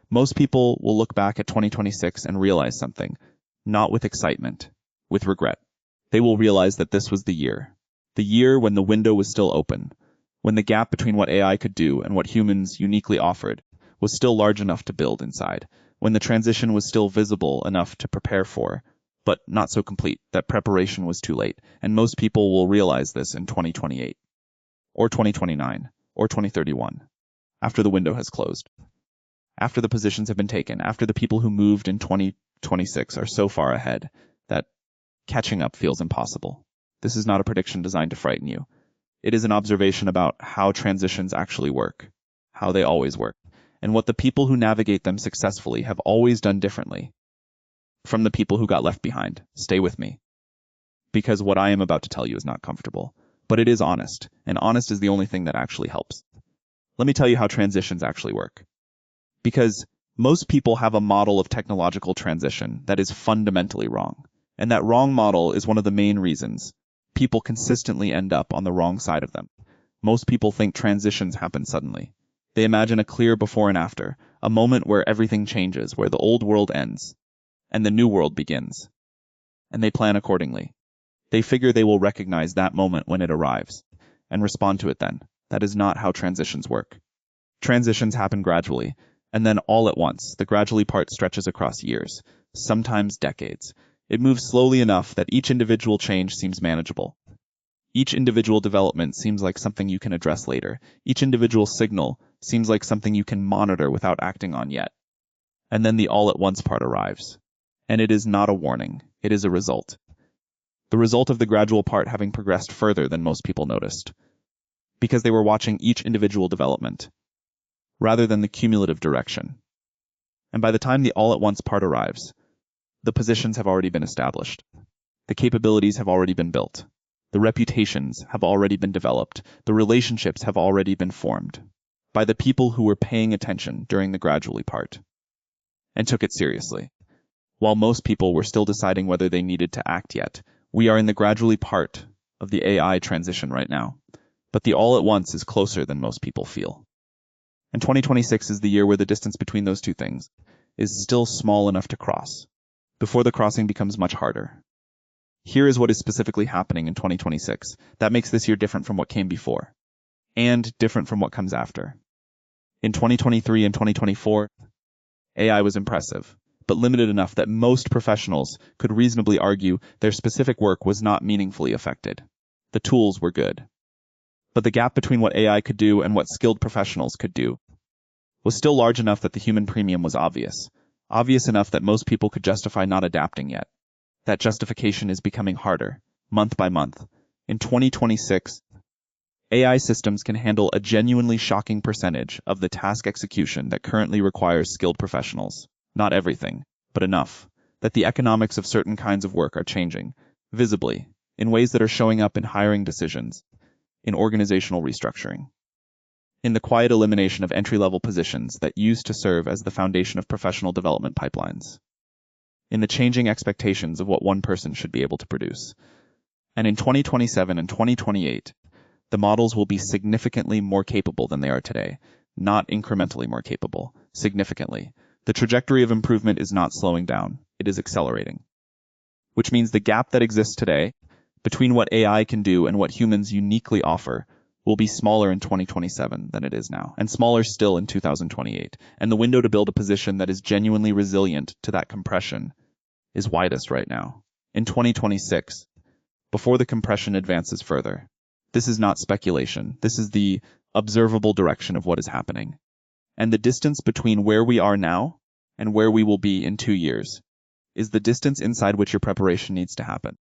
Most people will look back at 2026 and realize something, not with excitement, with regret. They will realize that this was the year when the window was still open, when the gap between what AI could do and what humans uniquely offered was still large enough to build inside, when the transition was still visible enough to prepare for, but not so complete that preparation was too late, and most people will realize this in 2028, or 2029, or 2031, after the window has closed, after the positions have been taken, after the people who moved in 2026 are so far ahead that catching up feels impossible. This is not a prediction designed to frighten you. It is an observation about how transitions actually work, how they always work, and what the people who navigate them successfully have always done differently from the people who got left behind. Stay with me, because what I am about to tell you is not comfortable, but it is honest, and honest is the only thing that actually helps. Let me tell you how transitions actually work. Because most people have a model of technological transition that is fundamentally wrong, and that wrong model is one of the main reasons people consistently end up on the wrong side of them. Most people think transitions happen suddenly. They imagine a clear before and after, a moment where everything changes, where the old world ends, and the new world begins. And they plan accordingly. They figure they will recognize that moment when it arrives, and respond to it then. That is not how transitions work. Transitions happen gradually, and then all at once. The gradually part stretches across years, sometimes decades. It moves slowly enough that each individual change seems manageable. Each individual development seems like something you can address later. Each individual signal seems like something you can monitor without acting on yet. And then the all-at-once part arrives. And it is not a warning, it is a result. The result of the gradual part having progressed further than most people noticed, because they were watching each individual development, rather than the cumulative direction. And by the time the all-at-once part arrives, the positions have already been established. The capabilities have already been built. The reputations have already been developed. The relationships have already been formed by the people who were paying attention during the gradually part and took it seriously. While most people were still deciding whether they needed to act yet, we are in the gradually part of the AI transition right now. But the all at once is closer than most people feel. And 2026 is the year where the distance between those two things is still small enough to cross, before the crossing becomes much harder. Here is what is specifically happening in 2026 that makes this year different from what came before, and different from what comes after. In 2023 and 2024, AI was impressive, but limited enough that most professionals could reasonably argue their specific work was not meaningfully affected. The tools were good. But the gap between what AI could do and what skilled professionals could do was still large enough that the human premium was obvious enough that most people could justify not adapting yet. That justification is becoming harder, month by month. In 2026, AI systems can handle a genuinely shocking percentage of the task execution that currently requires skilled professionals. Not everything, but enough, that the economics of certain kinds of work are changing, visibly, in ways that are showing up in hiring decisions, in organizational restructuring, in the quiet elimination of entry-level positions that used to serve as the foundation of professional development pipelines, in the changing expectations of what one person should be able to produce. And in 2027 and 2028, the models will be significantly more capable than they are today, not incrementally more capable, significantly. The trajectory of improvement is not slowing down, it is accelerating. Which means the gap that exists today between what AI can do and what humans uniquely offer will be smaller in 2027 than it is now, and smaller still in 2028. And the window to build a position that is genuinely resilient to that compression is widest right now. In 2026, before the compression advances further. This is not speculation. This is the observable direction of what is happening. And the distance between where we are now and where we will be in 2 years is the distance inside which your preparation needs to happen.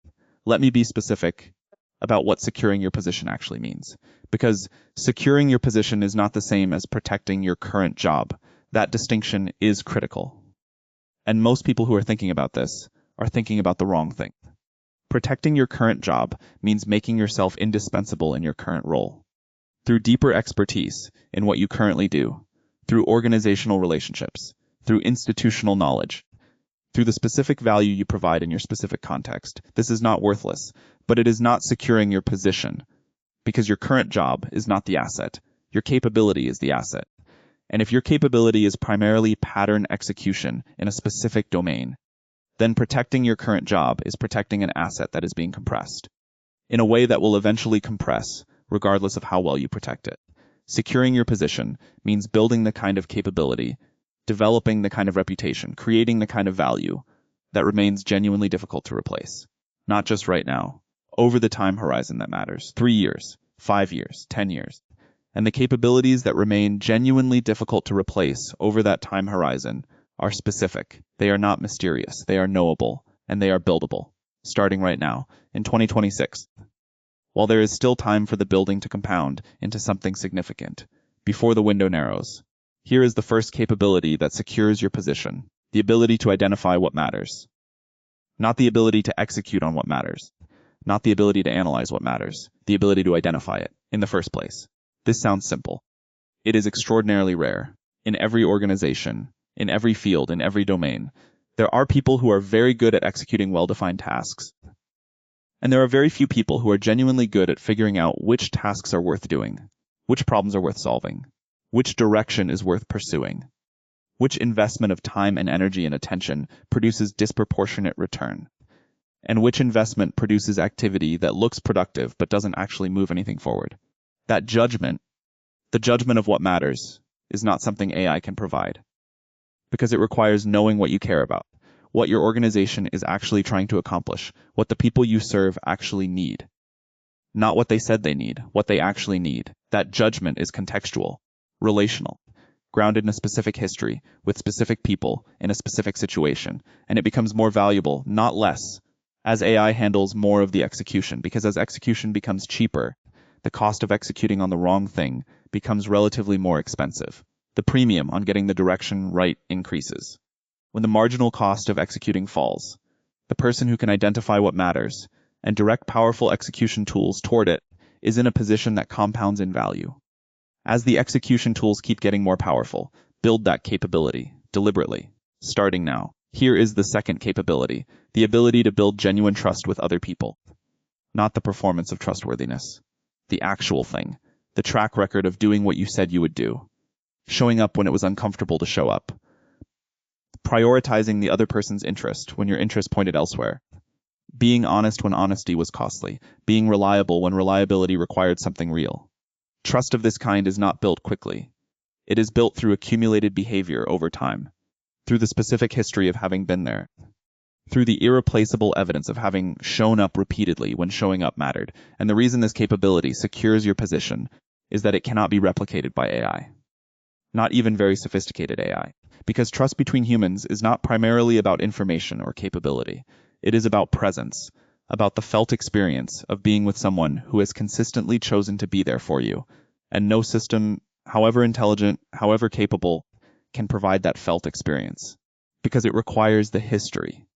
Let me be specific about what securing your position actually means. Because securing your position is not the same as protecting your current job. That distinction is critical. And most people who are thinking about this are thinking about the wrong thing. Protecting your current job means making yourself indispensable in your current role. Through deeper expertise in what you currently do, through organizational relationships, through institutional knowledge, through the specific value you provide in your specific context. This is not worthless, but it is not securing your position, because your current job is not the asset. Your capability is the asset. And if your capability is primarily pattern execution in a specific domain, then protecting your current job is protecting an asset that is being compressed in a way that will eventually compress, regardless of how well you protect it. Securing your position means building the kind of capability, developing the kind of reputation, creating the kind of value that remains genuinely difficult to replace. Not just right now, over the time horizon that matters, 3 years, 5 years, 10 years. And the capabilities that remain genuinely difficult to replace over that time horizon are specific. They are not mysterious. They are knowable, and they are buildable, starting right now, in 2026. While there is still time for the building to compound into something significant, before the window narrows, here is the first capability that secures your position, the ability to identify what matters. Not the ability to execute on what matters, not the ability to analyze what matters, the ability to identify it in the first place. This sounds simple. It is extraordinarily rare. In every organization, in every field, in every domain, there are people who are very good at executing well-defined tasks, and there are very few people who are genuinely good at figuring out which tasks are worth doing, which problems are worth solving, which direction is worth pursuing, which investment of time and energy and attention produces disproportionate return, and which investment produces activity that looks productive but doesn't actually move anything forward. That judgment, the judgment of what matters, is not something AI can provide, because it requires knowing what you care about, what your organization is actually trying to accomplish, what the people you serve actually need. Not what they said they need, what they actually need. That judgment is contextual, relational, grounded in a specific history, with specific people, in a specific situation, and it becomes more valuable, not less, as AI handles more of the execution, because as execution becomes cheaper, the cost of executing on the wrong thing becomes relatively more expensive. The premium on getting the direction right increases. When the marginal cost of executing falls, the person who can identify what matters and direct powerful execution tools toward it is in a position that compounds in value. As the execution tools keep getting more powerful, build that capability, deliberately, starting now. Here is the second capability, the ability to build genuine trust with other people. Not the performance of trustworthiness, the actual thing, the track record of doing what you said you would do, showing up when it was uncomfortable to show up, prioritizing the other person's interest when your interest pointed elsewhere, being honest when honesty was costly, being reliable when reliability required something real. Trust of this kind is not built quickly. It is built through accumulated behavior over time, through the specific history of having been there, through the irreplaceable evidence of having shown up repeatedly when showing up mattered. And the reason this capability secures your position is that it cannot be replicated by AI. Not even very sophisticated AI. Because trust between humans is not primarily about information or capability. It is about presence, about the felt experience of being with someone who has consistently chosen to be there for you. And no system, however intelligent, however capable, can provide that felt experience. Because it requires the history.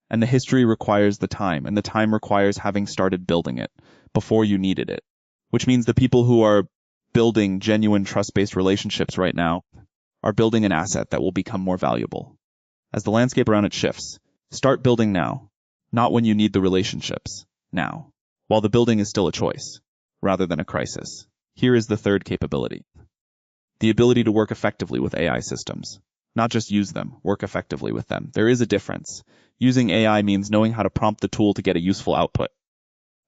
And the history requires the time, and the time requires having started building it before you needed it. Which means the people who are building genuine trust-based relationships right now are building an asset that will become more valuable. As the landscape around it shifts, start building now, not when you need the relationships, now, while the building is still a choice, rather than a crisis. Here is the third capability. The ability to work effectively with AI systems. Not just use them, work effectively with them. There is a difference. Using AI means knowing how to prompt the tool to get a useful output.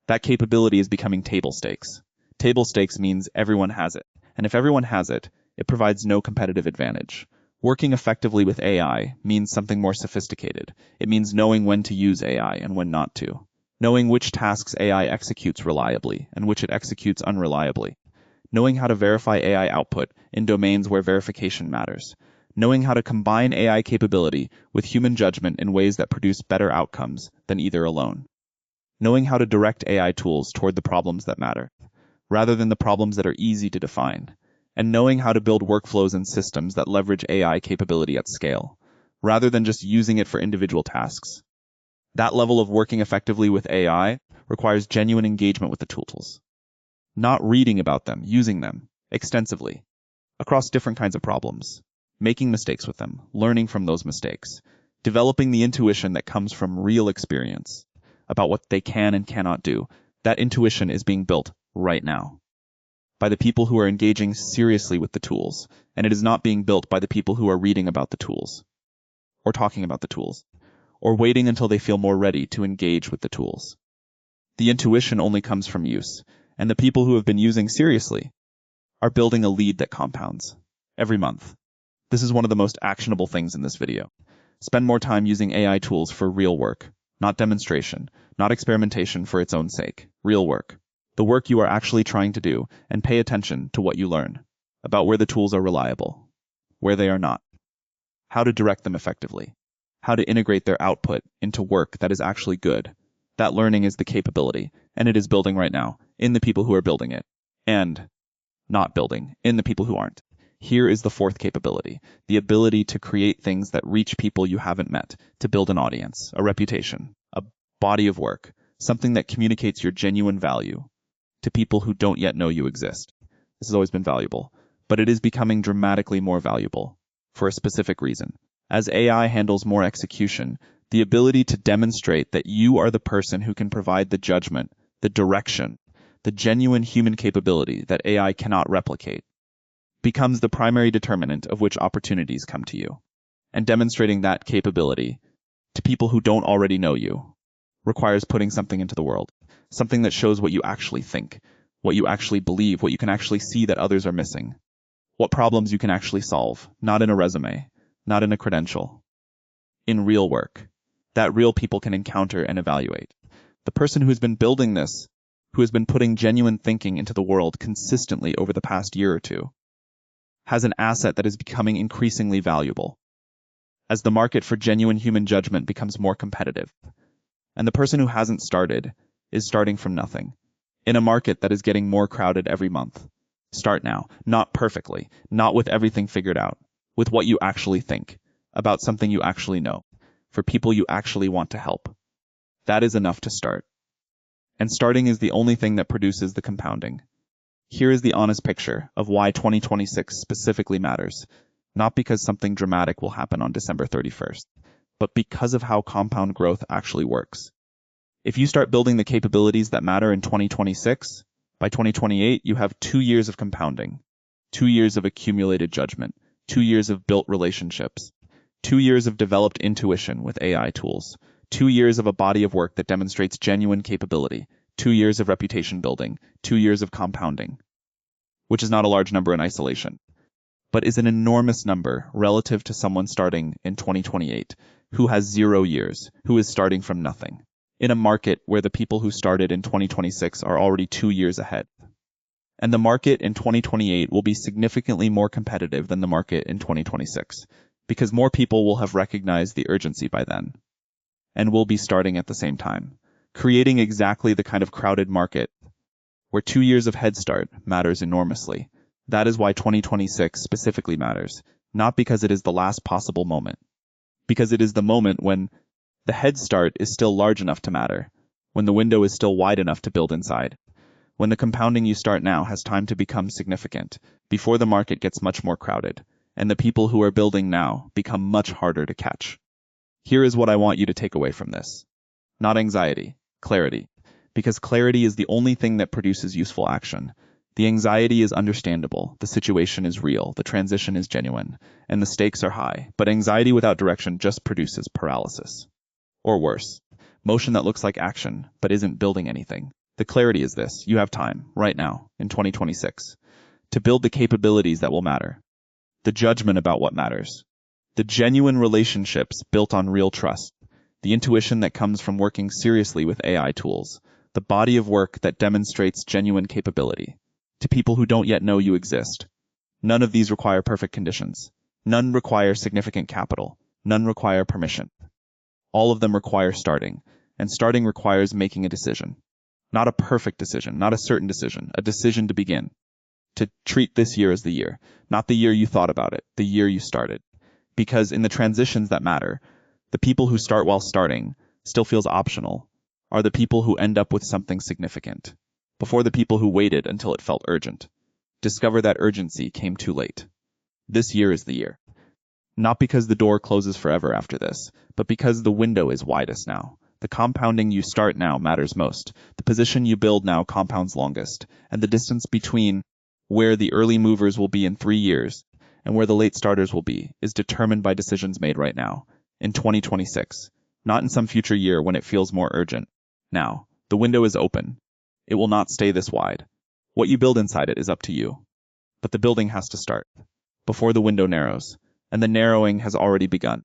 That capability is becoming table stakes. Table stakes means everyone has it, and if everyone has it, it provides no competitive advantage. Working effectively with AI means something more sophisticated. It means knowing when to use AI and when not to. Knowing which tasks AI executes reliably and which it executes unreliably. Knowing how to verify AI output in domains where verification matters. Knowing how to combine AI capability with human judgment in ways that produce better outcomes than either alone. Knowing how to direct AI tools toward the problems that matter, rather than the problems that are easy to define. And knowing how to build workflows and systems that leverage AI capability at scale, rather than just using it for individual tasks. That level of working effectively with AI requires genuine engagement with the tools. Not reading about them, using them extensively, across different kinds of problems, making mistakes with them, learning from those mistakes, developing the intuition that comes from real experience about what they can and cannot do. That intuition is being built right now. by the people who are engaging seriously with the tools, and it is not being built by the people who are reading about the tools, or talking about the tools, or waiting until they feel more ready to engage with the tools. The intuition only comes from use, and the people who have been using seriously are building a lead that compounds every month. This is one of the most actionable things in this video. Spend more time using AI tools for real work, not demonstration, not experimentation for its own sake. Real work. The work you are actually trying to do, and pay attention to what you learn about where the tools are reliable, where they are not, how to direct them effectively, how to integrate their output into work that is actually good. That learning is the capability, and it is building right now in the people who are building it, and not building in the people who aren't. Here is the fourth capability, the ability to create things that reach people you haven't met, to build an audience, a reputation, a body of work, something that communicates your genuine value to people who don't yet know you exist. This has always been valuable, but it is becoming dramatically more valuable for a specific reason. As AI handles more execution, the ability to demonstrate that you are the person who can provide the judgment, the direction, the genuine human capability that AI cannot replicate, becomes the primary determinant of which opportunities come to you. And demonstrating that capability to people who don't already know you requires putting something into the world, something that shows what you actually think, what you actually believe, what you can actually see that others are missing, what problems you can actually solve, not in a resume, not in a credential, in real work, that real people can encounter and evaluate. The person who has been building this, who has been putting genuine thinking into the world consistently over the past year or two, has an asset that is becoming increasingly valuable as the market for genuine human judgment becomes more competitive. And the person who hasn't started is starting from nothing in a market that is getting more crowded every month. Start now, not perfectly, not with everything figured out, with what you actually think, about something you actually know, for people you actually want to help. That is enough to start. And starting is the only thing that produces the compounding. Here is the honest picture of why 2026 specifically matters, not because something dramatic will happen on December 31st, but because of how compound growth actually works. If you start building the capabilities that matter in 2026, by 2028 you have 2 years of compounding, 2 years of accumulated judgment, 2 years of built relationships, 2 years of developed intuition with AI tools, 2 years of a body of work that demonstrates genuine capability, 2 years of reputation building, 2 years of compounding, which is not a large number in isolation, but is an enormous number relative to someone starting in 2028, who has 0 years, who is starting from nothing, in a market where the people who started in 2026 are already 2 years ahead. And the market in 2028 will be significantly more competitive than the market in 2026, because more people will have recognized the urgency by then, and will be starting at the same time, creating exactly the kind of crowded market where 2 years of head start matters enormously. That is why 2026 specifically matters, not because it is the last possible moment, because it is the moment when the head start is still large enough to matter, when the window is still wide enough to build inside, when the compounding you start now has time to become significant, before the market gets much more crowded, and the people who are building now become much harder to catch. Here is what I want you to take away from this. Not anxiety, clarity, because clarity is the only thing that produces useful action. The anxiety is understandable, the situation is real, the transition is genuine, and the stakes are high, but anxiety without direction just produces paralysis. Or worse, motion that looks like action, but isn't building anything. The clarity is this: you have time, right now, in 2026, to build the capabilities that will matter, the judgment about what matters, the genuine relationships built on real trust, the intuition that comes from working seriously with AI tools, the body of work that demonstrates genuine capability, to people who don't yet know you exist. None of these require perfect conditions. None require significant capital. None require permission. All of them require starting, and starting requires making a decision. Not a perfect decision, not a certain decision, a decision to begin. To treat this year as the year, not the year you thought about it, the year you started. Because in the transitions that matter, the people who start while starting still feels optional, are the people who end up with something significant, before the people who waited until it felt urgent. Discover that urgency came too late. This year is the year. Not because the door closes forever after this, but because the window is widest now. The compounding you start now matters most. The position you build now compounds longest, and the distance between Where the early movers will be in 3 years and where the late starters will be is determined by decisions made right now, in 2026, not in some future year when it feels more urgent. Now, the window is open. It will not stay this wide. What you build inside it is up to you. But the building has to start before the window narrows, and the narrowing has already begun.